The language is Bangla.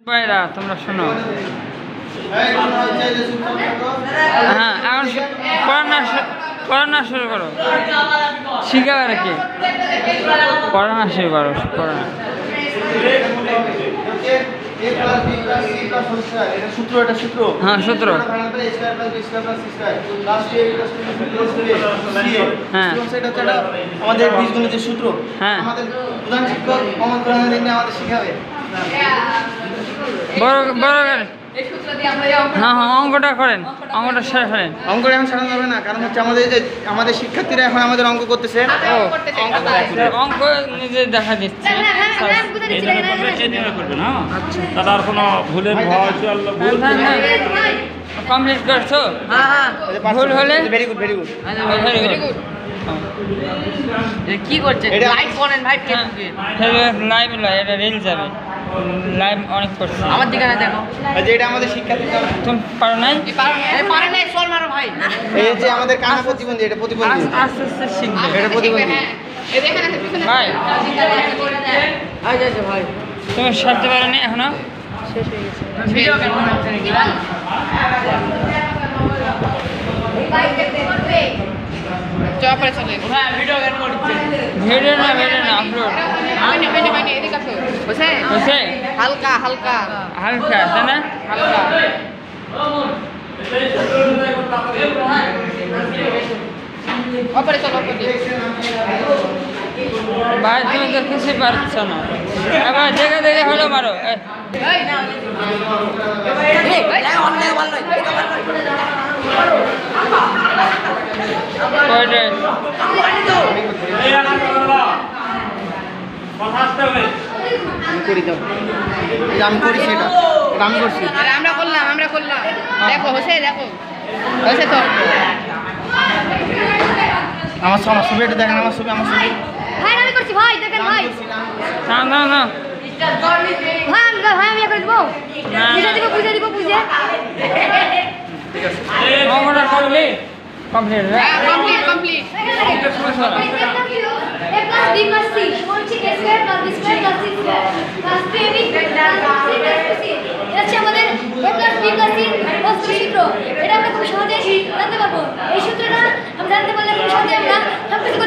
ভাইরা তোমরা শোনো। হ্যাঁ এখন পড়ানো শুরু করো, শিখাবে আর কি, পড়ানো শুরু করো, পড়ানো। হ্যাঁ সূত্র, হ্যাঁ আমাদের বীজগণিতের সূত্র। হ্যাঁ আমাদের প্রধান শিক্ষক আমাদের শিখাবে বড় বড় হ্যাঁ হ্যাঁ অঙ্কটা করেন, অঙ্কটা সেরে ফেলেন। অঙ্ক এখন সারানো যাবে না, কারণ হচ্ছে আমাদের শিক্ষার্থীরা এখন আমাদের অঙ্ক করতেছে। অঙ্ক নিজে দেখা দিচ্ছে, তার আর কোনো ভুলের ভয় কমপ্লিট করছো? ভুল হলে very good very good. Very good. কি করছেন? লাইভ করেন ভাই ফেসবুকে। লাইভ লয়, এটা রিল যাবে, লাইভ অনেক করছে। আমার দিকে না দেখো, এই যে এটা আমাদের শিক্ষার্থী, তুমি পারো নাই? পারে নাই চল মারো ভাই। এই যে আমাদের কানা প্রতিবন্ধী, এটা প্রতিবন্ধী, আস্তে আস্তে শিখবে এটা প্রতিবন্ধী। এই দেখেন আছে পিছনে ভাই আই যাচ্ছে ভাই। তুমি সারতে পারো নি এখনো? ভিডিও কেন বানাচ্ছেন এগুলা? চপরে চলে হ্যাঁ ভিডিও কেন করছেন? ভিডিও না আপলোড মানে এদিকে আসো বসে হয়েছে, হালকা হালকা হালকা তাই না? হালকা অপরে চলো অপরে ভাই তুমি তো কিছু পারছো না, এবার দেখে দেখে হলো মারো। এই না এই অনলাইন ওইটাই আমি করি দাও, এই যে আমি করি সেটা, এটা আমি করছি। আরে আমরা করলাম দেখো হোসে দেখো হোসে তো আমার ছবি এটা দেখেন, আমার ছবি ভাই আমি করছি ভাই, দেখেন ভাই না না না ভাই আমি করে দেবো, বুঝে দিব অঙ্কটা করলি কমপ্লিট। হ্যাঁ কমপ্লিট এটা আমরা খুব সহজে জানতে পারবো। এই সূত্রটা আমরা জানতে পারলে খুব সহজে আমরা সবকিছু